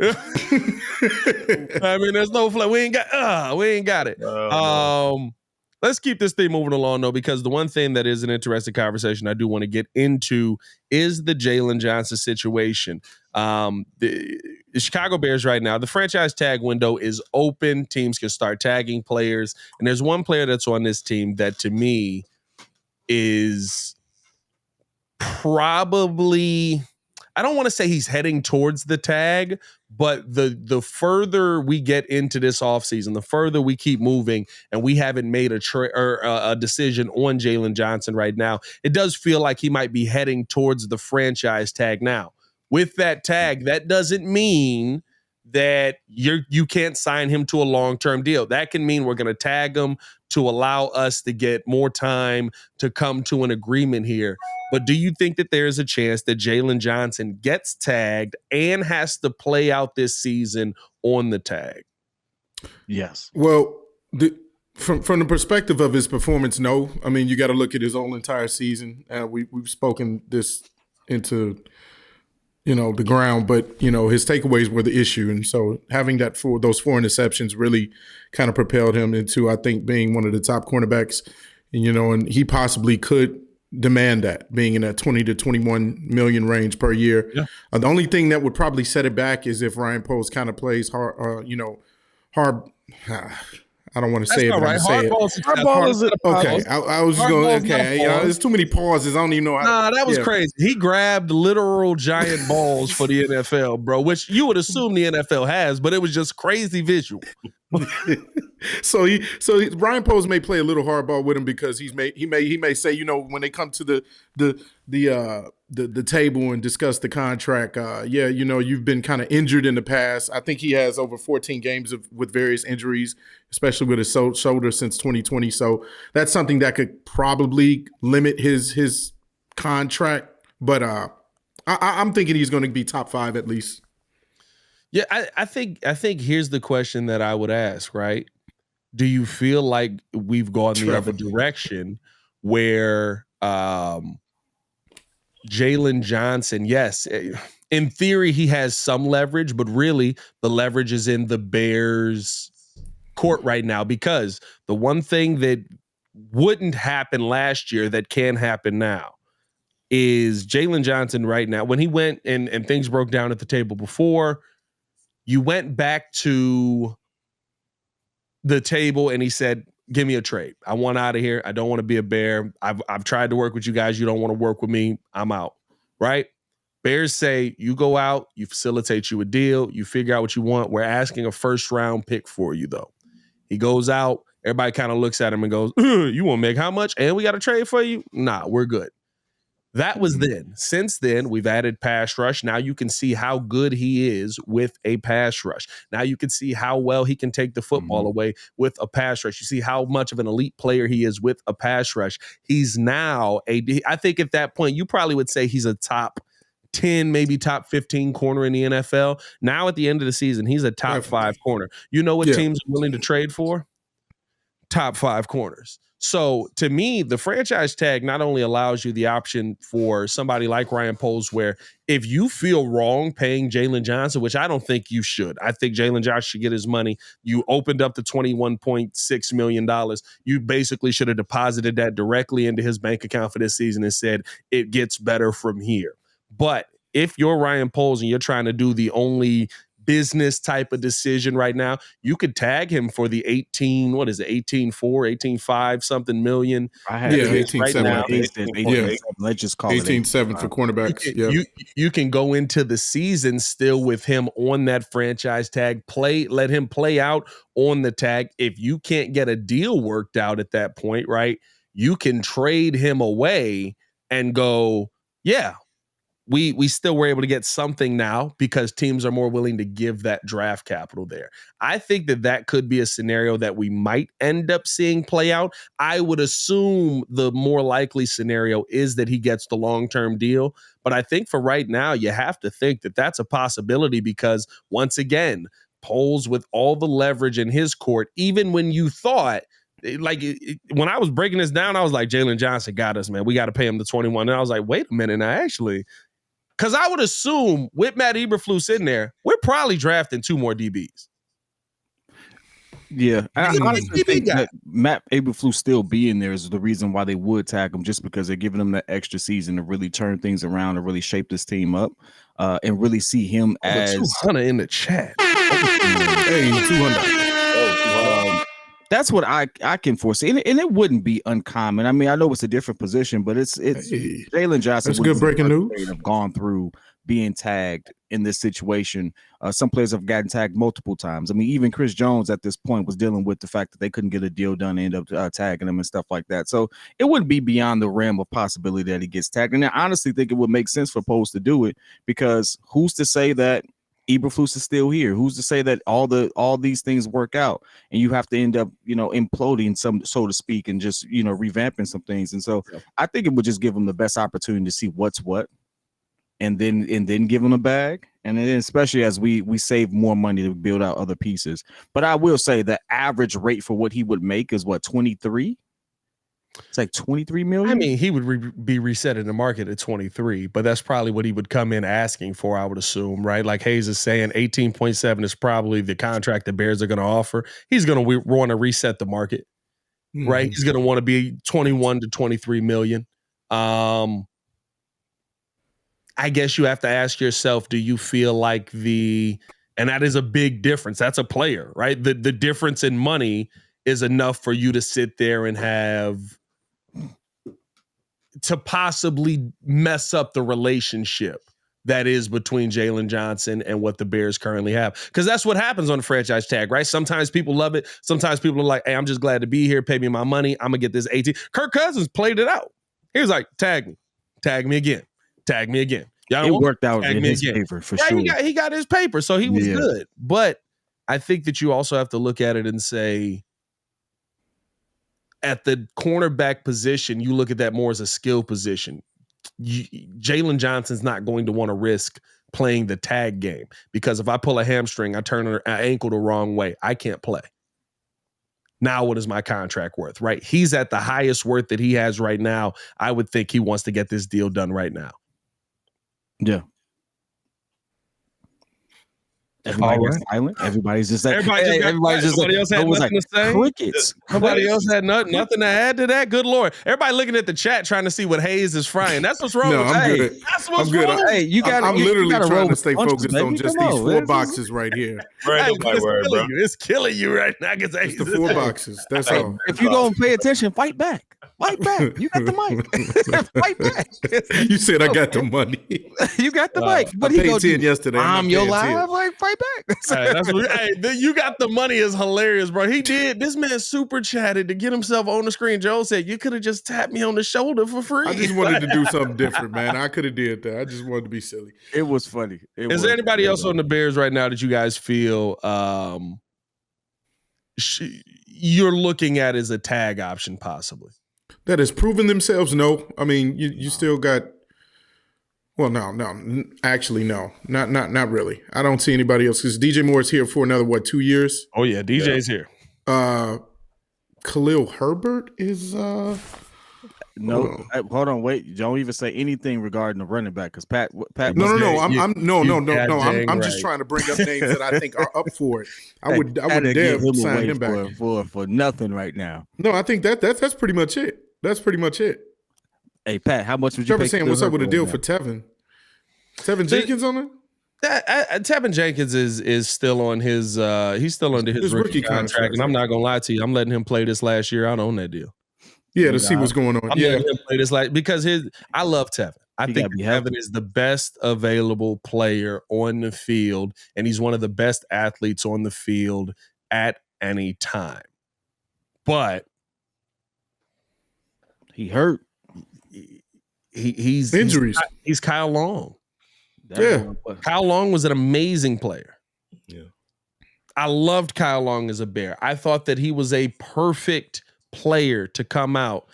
I mean, there's no flag. We ain't got it. Let's keep this thing moving along, though, because the one thing that is an interesting conversation I do want to get into is the Jaylon Johnson situation. The Chicago Bears right now, the franchise tag window is open. Teams can start tagging players. And there's one player that's on this team that, to me, is probably, I don't want to say he's heading towards the tag, but the further we get into this offseason, the further we keep moving, and we haven't made a decision on Jaylon Johnson right now, it does feel like he might be heading towards the franchise tag now. With that tag, that doesn't mean that you can't sign him to a long-term deal. That can mean we're going to tag him to allow us to get more time to come to an agreement here. But do you think that there's a chance that Jaylon Johnson gets tagged and has to play out this season on the tag? Yes. Well, from the perspective of his performance, no. I mean, you got to look at his whole entire season. We've spoken this into the ground, but his takeaways were the issue, and so having those 4 interceptions really kind of propelled him into, I think, being one of the top cornerbacks. And he possibly could demand that, being in that 20 to 21 million range per year. Yeah. The only thing that would probably set it back is if Ryan Poles kind of plays hard. I don't want to say it, but I'm say it. Hardball is okay. I was just going. Okay, there's too many pauses. I don't even know how. Nah, that was crazy. He grabbed literal giant balls for the NFL, bro, which you would assume the NFL has, but it was just crazy visual. So Ryan Poles may play a little hardball with him because he may say, when they come to the table and discuss the contract, you've been kind of injured in the past. I think he has over 14 games with various injuries, especially with his shoulder since 2020. So that's something that could probably limit his contract. But I'm thinking he's going to be top 5 at least. Yeah, I think here's the question that I would ask, right? Do you feel like we've gone the other direction where Jaylon Johnson, yes, in theory he has some leverage, but really the leverage is in the Bears' court right now, because the one thing that wouldn't happen last year that can happen now is Jaylon Johnson right now, when he went and things broke down at the table before, you went back to the table and he said, give me a trade. I want out of here. I don't want to be a Bear. I've tried to work with you guys. You don't want to work with me. I'm out. Right? Bears say, you go out, you facilitate you a deal, you figure out what you want. We're asking a first-round pick for you, though. He goes out. Everybody kind of looks at him and goes, you want to make how much? And we got a trade for you? Nah, we're good. That was then. Since then, we've added pass rush. Now you can see how good he is with a pass rush. Now you can see how well he can take the football away with a pass rush. You see how much of an elite player he is with a pass rush. He's now I think at that point, you probably would say he's a top 10, maybe top 15 corner in the NFL. Now at the end of the season, he's a top 5 corner. You know what teams are willing to trade for? Top 5 corners. So to me, the franchise tag not only allows you the option for somebody like Ryan Poles, where if you feel wrong paying Jaylon Johnson, which I don't think you should, I think Jaylon Johnson should get his money. You opened up the $21.6 million. You basically should have deposited that directly into his bank account for this season and said it gets better from here. But if you're Ryan Poles and you're trying to do the only business type of decision right now, you could tag him for the 18.5 something million. I had 18.7. Let's just call it 18.7 for cornerbacks. You can go into the season still with him on that franchise tag. Let him play out on the tag. If you can't get a deal worked out at that point, right, you can trade him away and go, yeah, we still were able to get something now because teams are more willing to give that draft capital there. I think that could be a scenario that we might end up seeing play out. I would assume the more likely scenario is that he gets the long-term deal. But I think for right now, you have to think that that's a possibility because, once again, Poles with all the leverage in his court, even when you thought, when I was breaking this down, I was like, Jaylon Johnson got us, man. We got to pay him the 21. And I was like, wait a minute, now actually, Because I would assume with Matt Eberflus in there, we're probably drafting 2 more DBs. Yeah, I He's a honestly big think guy. that Matt Eberflus still being there is the reason why they would tag him, just because they're giving him that extra season to really turn things around and really shape this team up, and really see him as 200 in the chat. Hey, 200. That's what I can foresee, and it wouldn't be uncommon. I mean, I know it's a different position, but it's Hey, Jaylon Johnson. that's good breaking news. Have gone through being tagged in this situation. Some players have gotten tagged multiple times. I mean, even Chris Jones at this point was dealing with the fact that they couldn't get a deal done and end up tagging him and stuff like that. So it wouldn't be beyond the realm of possibility that he gets tagged. And I honestly think it would make sense for Poles to do it, because who's to say that Eberflus is still here? Who's to say that all these things work out and you have to end up, imploding so to speak, and just, revamping some things. And so I think it would just give them the best opportunity to see what's what, and then give them a bag. And then especially as we save more money to build out other pieces. But I will say the average rate for what he would make is what, 23? It's like 23 million. I mean, he would be reset in the market at 23, but that's probably what he would come in asking for, I would assume, right? Like Hayes is saying, 18.7 is probably the contract the Bears are going to offer. He's going to want to reset the market, right? He's going to want to be 21 to 23 million. I guess you have to ask yourself, do you feel like and that is a big difference. That's a player, right? The difference in money is enough for you to sit there and to possibly mess up the relationship that is between Jaylon Johnson and what the Bears currently have. Because that's what happens on the franchise tag, right? Sometimes people love it. Sometimes people are like, hey, I'm just glad to be here. Pay me my money. I'm going to get this 18. Kirk Cousins played it out. He was like, tag me again. Tag me again. It worked out in his favor for sure. He got his paper, so he was good. But I think that you also have to look at it and say, at the cornerback position, you look at that more as a skill position. Jaylon Johnson's not going to want to risk playing the tag game, because if I pull a hamstring, I turn an ankle the wrong way, I can't play. Now, what is my contract worth, right? He's at the highest worth that he has right now. I would think he wants to get this deal done right now. Yeah. Everybody's silent. Everybody's just like, everybody else had nothing to say. Crickets. Nobody else had nothing to add to that. Good Lord. Everybody looking at the chat trying to see what Hayes is frying. That's what's wrong with I'm good. That's what's I'm good. wrong. Hey, I'm literally trying to stay focused on just these 4 boxes right here. It's killing you right now. It's the 4 boxes. That's all. If you don't pay attention, fight back. Fight back. You got the mic. Fight back. You said I got the money. You got the mic. But he paid 10 yesterday. I'm your live. Like, fight back. You got the money is hilarious, bro. He did. This man super chatted to get himself on the screen. Joe said, you could have just tapped me on the shoulder for free. I just wanted to do something different, man. I could have did that. I just wanted to be silly. It was funny. Is there anybody else on the Bears right now that you guys feel you're looking at as a tag option possibly? That has proven themselves? No. I mean, you still got. Well, no. Actually, no. Not really. I don't see anybody else, because DJ Moore's here for another 2 years. Oh yeah, DJ's here. Khalil Herbert is. No, hold on, wait. Don't even say anything regarding the running back, because Pat. No. I'm just trying to bring up names that I think are up for it. I would dare sign him back for nothing right now. No, I think that's pretty much it. That's pretty much it. Hey Pat, how much would you Trevor pay? Saying, what's up with a deal for Tevin? Tevin Jenkins on it? Tevin Jenkins is still on his he's still under his rookie contract, and I'm not gonna lie to you, I'm letting him play this last year. I don't own that deal. Yeah, to see what's going on. I'm letting him play this because I love Tevin. I think Tevin is the best available player on the field, and he's one of the best athletes on the field at any time. But he hurt. He's injuries. He's Kyle Long. Yeah. Kyle Long was an amazing player. Yeah. I loved Kyle Long as a Bear. I thought that he was a perfect player to come out.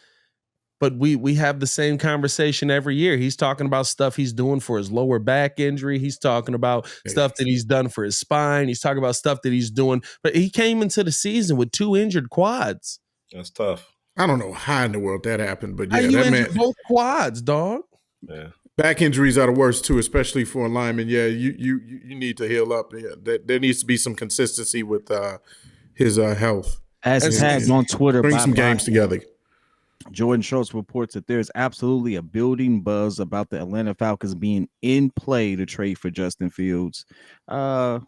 But we have the same conversation every year. He's talking about stuff he's doing for his lower back injury. He's talking about stuff that he's done for his spine. He's talking about stuff that he's doing. But he came into the season with 2 injured quads. That's tough. I don't know how in the world that happened, but yeah, you that injured man both quads, dog. Yeah. Back injuries are the worst too, especially for a lineman. Yeah, you need to heal up. Yeah, there needs to be some consistency with his health. As And- tagged on Twitter Bring by some games together. Jordan Schultz reports that there's absolutely a building buzz about the Atlanta Falcons being in play to trade for Justin Fields. Yeah.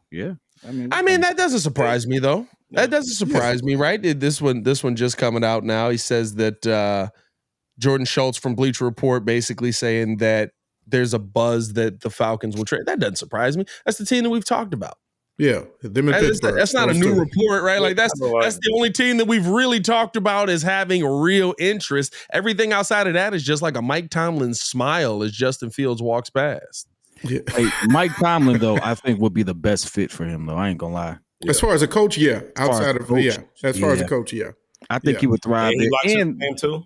I mean, that doesn't surprise me though. That doesn't surprise me, right? This one just coming out now. He says that Jordan Schultz from Bleacher Report basically saying that there's a buzz that the Falcons will trade. That doesn't surprise me. That's the team that we've talked about. Yeah, them in Pittsburgh. That's not a Those new two. report, right? Like that's the only team that we've really talked about as having real interest. Everything outside of that is just like a Mike Tomlin smile as Justin Fields walks past. Yeah. Hey, Mike Tomlin, though, I think would be the best fit for him, though. I ain't gonna lie. As far as a coach, yeah. Outside as of coach, yeah. As far as a yeah. coach, yeah. I think he would thrive And he there. likes And his game too.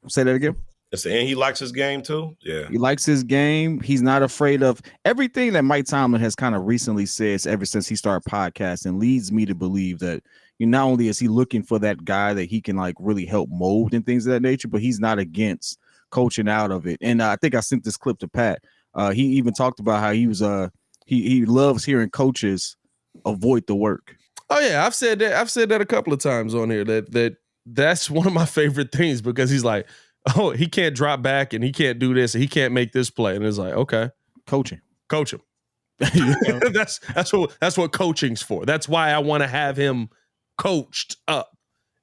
say that again. And he likes his game too. Yeah. He likes his game. He's not afraid of everything that Mike Tomlin has kind of recently said ever since he started podcasting leads me to believe that not only is he looking for that guy that he can like really help mold and things of that nature, but he's not against coaching out of it. And I think I sent this clip to Pat. He even talked about how he was he loves hearing coaches avoid the work. Oh yeah, I've said that a couple of times on here that's one of my favorite things because he's like, oh, he can't drop back and he can't do this and he can't make this play. And it's like, okay, coach him. that's what coaching's for. That's why I want to have him coached up.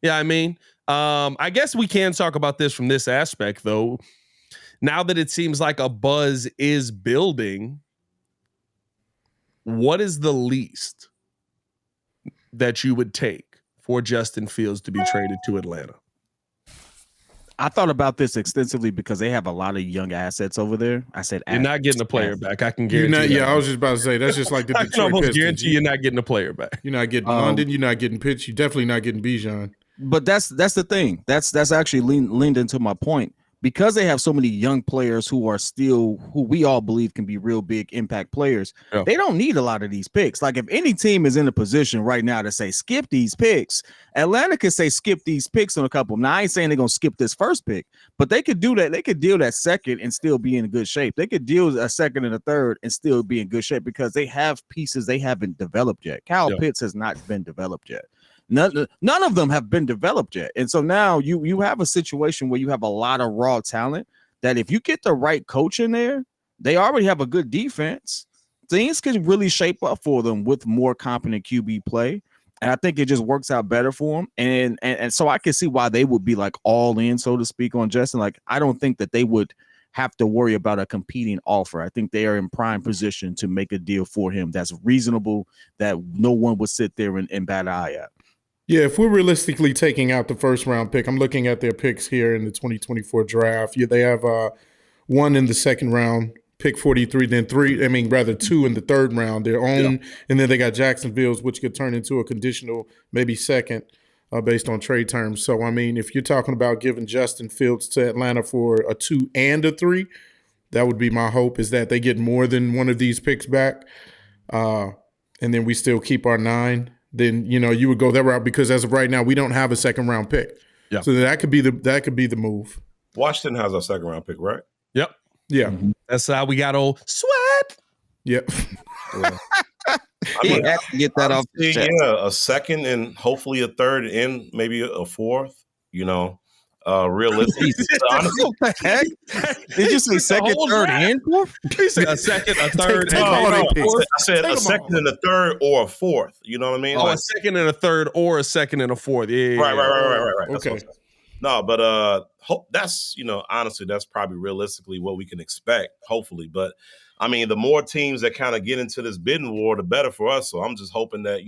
Yeah, I mean, I guess we can talk about this from this aspect though. Now that it seems like a buzz is building, what is the least that you would take for Justin Fields to be traded to Atlanta? I thought about this extensively because they have a lot of young assets over there. I said, you're not getting a player back. I can guarantee. I was just about to say that's just like the I Detroit can almost Pistons. guarantee you're not getting a player back. You're not getting London. You're not getting Pitts. You're definitely not getting Bijan. But that's the thing. That's actually leaned into my point. Because they have so many young players who we all believe can be real big impact players, They don't need a lot of these picks. Like if any team is in a position right now to say skip these picks, Atlanta could say skip these picks on a couple. Now I ain't saying they're gonna skip this first pick, but they could do that. They could deal that second and still be in good shape. They could deal a second and a third and still be in good shape because they have pieces they haven't developed yet. Kyle Pitts has not been developed yet. None of them have been developed yet. And so now you have a situation where you have a lot of raw talent that if you get the right coach in there, they already have a good defense. Things can really shape up for them with more competent QB play. And I think it just works out better for them. And so I can see why they would be like all in, so to speak, on Justin. Like, I don't think that they would have to worry about a competing offer. I think they are in prime position to make a deal for him that's reasonable, that no one would sit there and bat an eye at. Yeah, if we're realistically taking out the first round pick, I'm looking at their picks here in the 2024 draft. Yeah, they have one in the second round, pick 43, then two in the third round, their own, and then they got Jacksonville's, which could turn into a conditional, maybe second, based on trade terms. So, I mean, if you're talking about giving Justin Fields to Atlanta for a 2 and a 3, that would be my hope, is that they get more than one of these picks back, and then we still keep our 9. Then you would go that route because as of right now we don't have a second round pick. Yeah. So that could be the move. Washington has a second round pick, right? Yep. Yeah. Mm-hmm. That's how we got old Sweat. Yep. I had to get that off. A second and hopefully a third and maybe a fourth. Realistic. What the heck? Did you say second, third, and fourth? He said a second, a third, and a fourth. I said a second and a third or a fourth. You know what I mean? Oh, a second and a third or a second and a fourth. Yeah. Right. Okay. No, but that's honestly, that's probably realistically what we can expect. Hopefully, but I mean, the more teams that kind of get into this bidding war, the better for us. So I'm just hoping that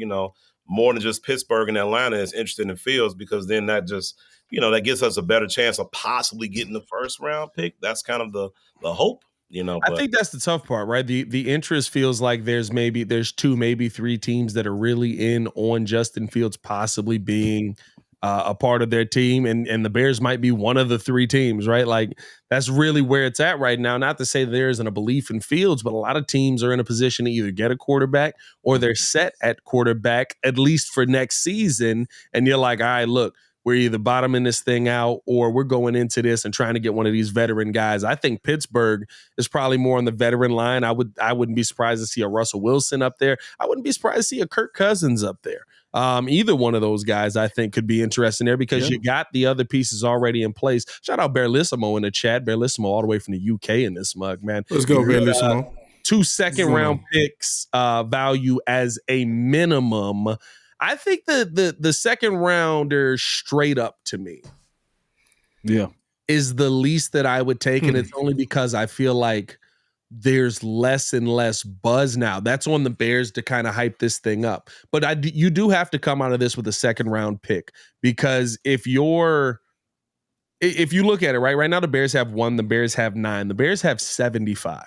more than just Pittsburgh and Atlanta is interested in Fields, because then that just that gives us a better chance of possibly getting the first round pick. That's kind of the hope. I think that's the tough part, right? The interest feels like there's 2, maybe 3 teams that are really in on Justin Fields possibly being a part of their team, and the Bears might be one of the 3 teams, right? Like that's really where it's at right now. Not to say there isn't a belief in Fields, but a lot of teams are in a position to either get a quarterback or they're set at quarterback, at least for next season. And you're like, all right, look, we're either bottoming this thing out or we're going into this and trying to get one of these veteran guys. I think Pittsburgh is probably more on the veteran line. I wouldn't be surprised to see a Russell Wilson up there. I wouldn't be surprised to see a Kirk Cousins up there. Either one of those guys I think could be interesting there because you got the other pieces already in place. Shout out Berlissimo in the chat. Berlissimo all the way from the UK in this mug, man. Let's go, Berlissimo. 2 second-round picks value as a minimum. I think the second rounder straight up to me is the least that I would take, and it's only because I feel like there's less and less buzz now. That's on the Bears to kind of hype this thing up. But you do have to come out of this with a second-round pick because if you look at it, right now the Bears have 1, the Bears have 9, the Bears have 75.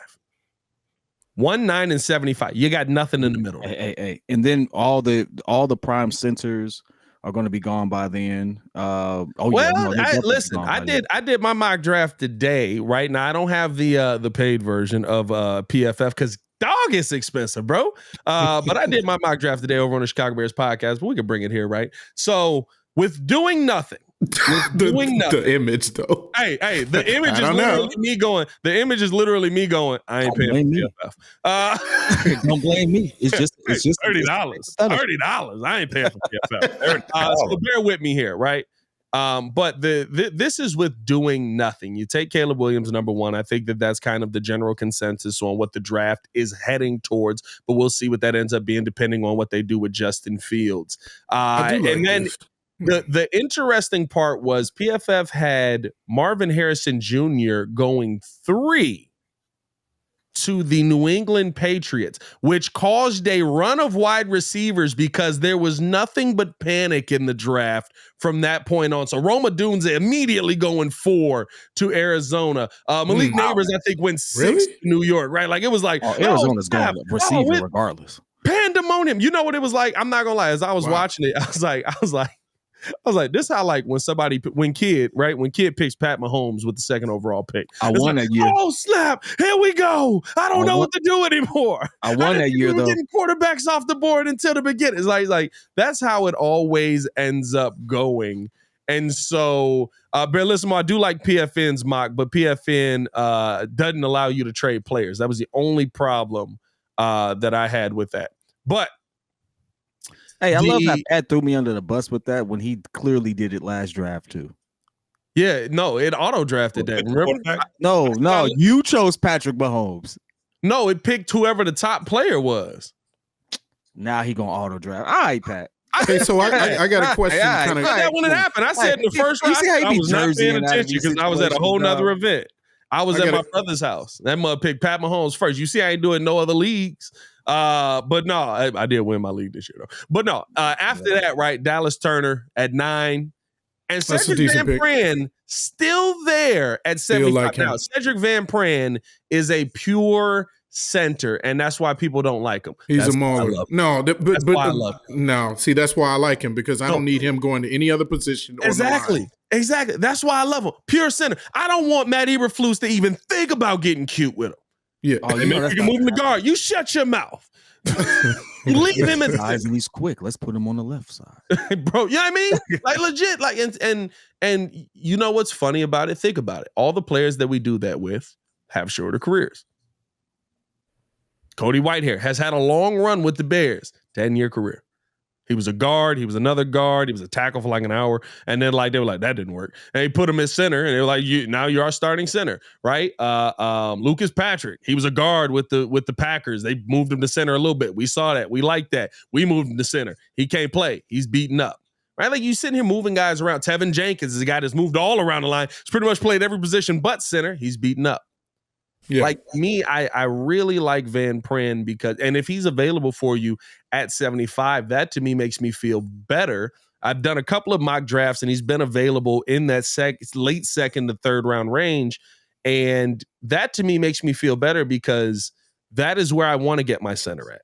1, 9, and 75. You got nothing in the middle. Hey. And then all the prime centers are going to be gone by then. Listen, I did my mock draft today. Right now, I don't have the paid version of PFF because dog is expensive, bro. But I did my mock draft today over on the Chicago Bears podcast. But we can bring it here, right? So with doing nothing. The image though. Hey, the image is literally me going. The image is literally me going. I ain't paying for PFF. Don't blame me. It's just $30. $30. I ain't paying for PFF. So bear with me here, right? But this is with doing nothing. You take Caleb Williams, number 1. I think that's kind of the general consensus on what the draft is heading towards. But we'll see what that ends up being, depending on what they do with Justin Fields. The interesting part was PFF had Marvin Harrison Jr. going 3 to the New England Patriots, which caused a run of wide receivers because there was nothing but panic in the draft from that point on. So Roma Dunze immediately going 4 to Arizona. Malik Neighbors, I think, went 6 to New York, right? Like it was like Arizona's going receiver regardless. Pandemonium. You know what it was like? I'm not gonna lie. As I was watching it, I was like, this how like when Kid picks Pat Mahomes with the 2nd overall pick. I won that year. Oh snap! Here we go. I don't know what to do anymore. I won that year though. Getting quarterbacks off the board until the beginning. It's like that's how it always ends up going. And so, listen, I do like PFN's mock, but PFN doesn't allow you to trade players. That was the only problem that I had with that. But hey, I love that Pat threw me under the bus with that when he clearly did it last draft too. Yeah, no, it auto drafted that. Remember? No, you chose Patrick Mahomes. No, it picked whoever the top player was. Now he gonna auto draft. All right, Pat. Okay, so I got a question. That when it happened, I said in the first round, I was not paying attention because I was at a whole nother event. I was at my brother's house. That mother picked Pat Mahomes first. You see, I ain't doing no other leagues. But no, I did win my league this year though. But no, after that, right, Dallas Turner at 9. And Cedric Van Pran still there at 75. Now, Cedric Van Pran is a pure center, and that's why people don't like him. He's a mauler. No, that's why I love him. No, see, that's why I like him because I don't need him going to any other position. Exactly. That's why I love him. Pure center. I don't want Matt Eberflus to even think about getting cute with him. Yeah. Oh, you can move him to guard. You shut your mouth. Leave him in and he's quick. Let's put him on the left side. Bro, you know what I mean? Like legit. Like and you know what's funny about it? Think about it. All the players that we do that with have shorter careers. Cody Whitehair has had a long run with the Bears, 10-year career. He was a guard. He was another guard. He was a tackle for like an hour. And then like they were like, that didn't work. And they put him at center. And they were like, now you're our starting center, right? Lucas Patrick. He was a guard with the Packers. They moved him to center a little bit. We saw that. We liked that. We moved him to center. He can't play. He's beaten up. Right? Like you sitting here moving guys around. Tevin Jenkins is a guy that's moved all around the line. He's pretty much played every position but center. He's beaten up. Yeah. Like me, I really like Van Pran because, and if he's available for you at 75, that to me makes me feel better. I've done a couple of mock drafts and he's been available in that late 2nd to 3rd round range. And that to me makes me feel better because that is where I want to get my center at.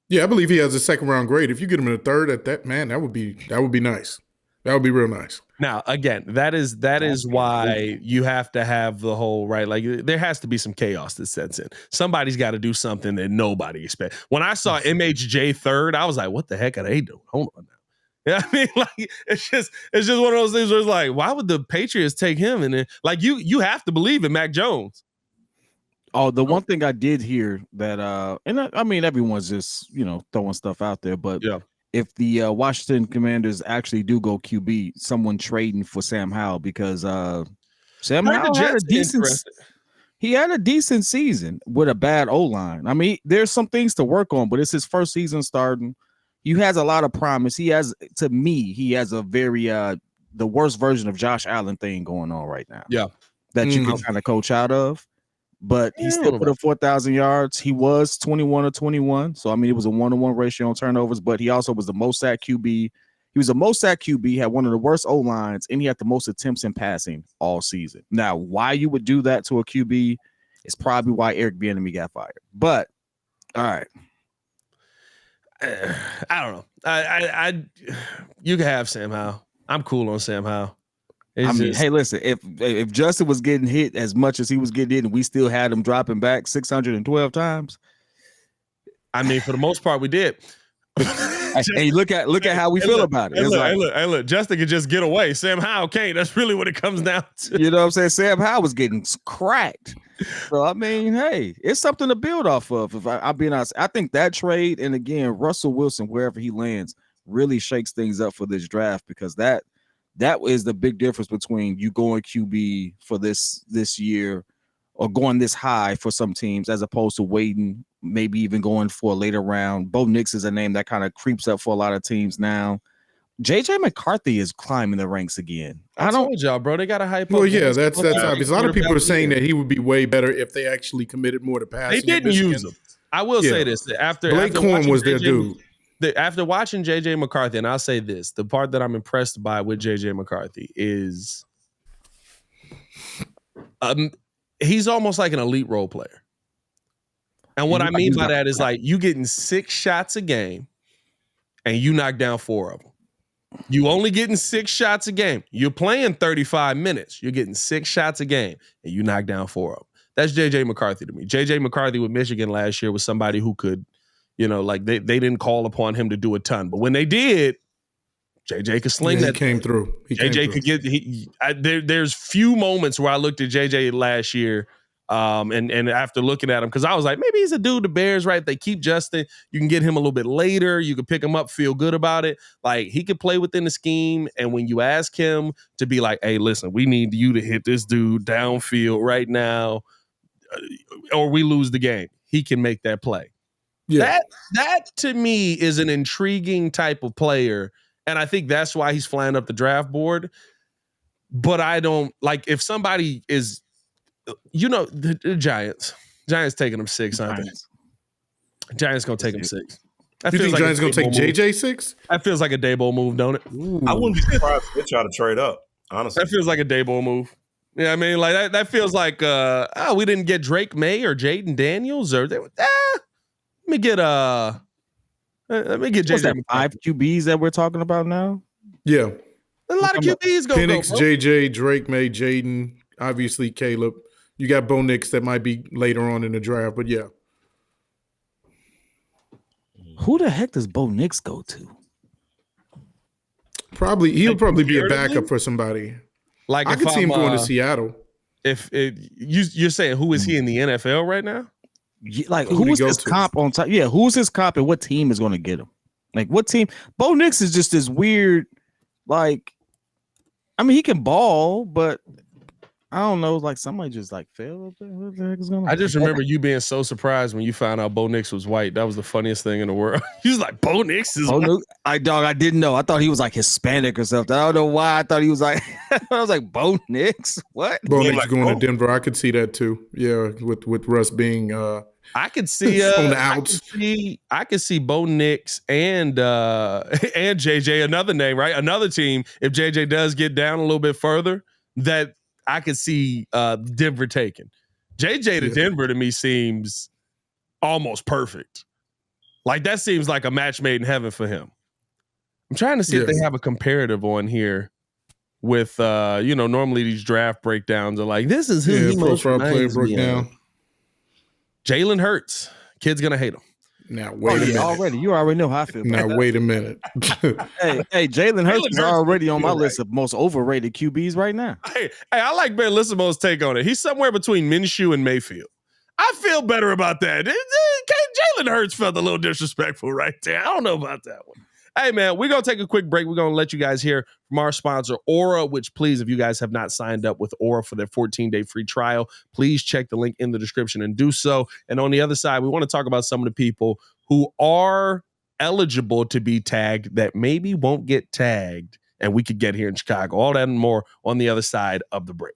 Yeah, I believe he has a 2nd round grade. If you get him in the 3rd at that, man, that would be nice. That would be real nice. Now, again, that is why you have to have the whole, right? Like there has to be some chaos that sets in. Somebody's got to do something that nobody expects. When I saw MHJ 3rd, I was like, what the heck are they doing? Hold on now. Yeah, I mean, like it's just one of those things where it's like, why would the Patriots take him? And then, like you have to believe in Mac Jones. Oh, the one thing I did hear that, and I mean, everyone's just throwing stuff out there, but Yeah, if the Washington Commanders actually do go QB, someone trading for Sam Howell because Sam heard the Howell had a Jets decent. interested. He had a decent season with a bad O-line. I mean, there's some things to work on, but it's his first season starting. He has a lot of promise. He has a very the worst version of Josh Allen thing going on right now. Yeah, that you can kind of coach out of. But he still put up 4,000 yards. He was 21 or 21. So I mean, it was a 1-to-1 ratio on turnovers, but he also was the most sacked QB. He was the most sacked QB, had one of the worst O-lines, and he had the most attempts in passing all season. Now, why you would do that to a QB is probably why Eric Bieniemy got fired. But all right, I don't know. I you can have Sam Howell. I'm cool on Sam Howell. Hey, listen, if Justin was getting hit as much as he was getting hit, and we still had him dropping back 612 times, I mean, for the most part, we did. Hey, look at how we feel about it. Hey, look, Justin could just get away. Sam Howell can't. That's really what it comes down to. You know what I'm saying? Sam Howell was getting cracked. So, I mean, hey, it's something to build off of. If I'm being honest, I think that trade, and again, Russell Wilson, wherever he lands, really shakes things up for this draft, because that is the big difference between you going QB for this year or going this high for some teams as opposed to waiting, maybe even going for a later round. Bo Nix is a name that kind of creeps up for a lot of teams now. JJ McCarthy is climbing the ranks again. I told y'all, bro. They got to hype up. Well, yeah, that's obvious. A lot of people are saying that he would be way better if they actually committed more to passing. They didn't use him. I will say this. Blake Corn was their dude. After watching JJ McCarthy, and I'll say this, the part that I'm impressed by with JJ McCarthy is he's almost like an elite role player. And what I mean by that is, like, you getting 6 shots a game and you knock down 4 of them. You only getting 6 shots a game. You're playing 35 minutes. You're getting 6 shots a game and you knock down 4 of them. That's JJ McCarthy to me. JJ McCarthy with Michigan last year was somebody who could, like they didn't call upon him to do a ton, but when they did, JJ could sling that. He came through. Could get. There's few moments where I looked at JJ last year, and after looking at him, because I was like, maybe he's a dude. The Bears, right? If they keep Justin, you can get him a little bit later. You can pick him up, feel good about it. Like, he could play within the scheme. And when you ask him to be like, hey, listen, we need you to hit this dude downfield right now, or we lose the game, he can make that play. Yeah. That to me is an intriguing type of player, and I think that's why he's flying up the draft board. But I don't like if somebody is, the Giants taking him 6, aren't they? Giants gonna take him 6. You think Giants gonna take JJ 6? That feels like a Daboll move, don't it? Ooh. I wouldn't be surprised if they try to trade up. Honestly, that feels like a Daboll move. Yeah, I mean, like that feels like we didn't get Drake May or Jaden Daniels, or let me get JJ. 5 QBs that we're talking about now? Yeah. A lot of QBs go. Penix, JJ, Drake May, Jaden, obviously Caleb. You got Bo Nix that might be later on in the draft, but yeah. Who the heck does Bo Nix go to? He'll probably be a backup for somebody. Like, I could see him going to Seattle. If you're saying, who is he in the NFL right now? Like, who's his comp on top? Yeah, who's his comp and what team is going to get him? Like, what team? Bo Nix is just this weird, like, I mean, he can ball, but I don't know, like, somebody just like fell up there. What the heck is going on? I just remember you being so surprised when you found out Bo Nix was white. That was the funniest thing in the world. He was like, Bo Nix is white. I didn't know. I thought he was like Hispanic or something. I don't know why I thought he was like, I was like, Bo Nix? What? Bo Nix going to Denver. I could see that too. Yeah, with Russ being I could see on the outs. I could see Bo Nix and JJ, another name, right? Another team. If JJ does get down a little bit further, that I could see Denver taking. JJ to Denver to me seems almost perfect. Like, that seems like a match made in heaven for him. I'm trying to see if they have a comparative on here with normally these draft breakdowns are like, this is who he most profile player reminds me breakdown. of. Jalen Hurts. Kid's gonna hate him. Now wait a minute. Already. You already know how I feel. Now wait a minute. Hey, Jalen Hurts is already on my list of most overrated QBs right now. Hey, I like Bellissimo's take on it. He's somewhere between Minshew and Mayfield. I feel better about that. Jalen Hurts felt a little disrespectful right there. I don't know about that one. Hey, man, we're going to take a quick break. We're going to let you guys hear from our sponsor, Aura, which please, if you guys have not signed up with Aura for their 14-day free trial, please check the link in the description and do so. And on the other side, we want to talk about some of the people who are eligible to be tagged that maybe won't get tagged, and we could get here in Chicago. All that and more on the other side of the break.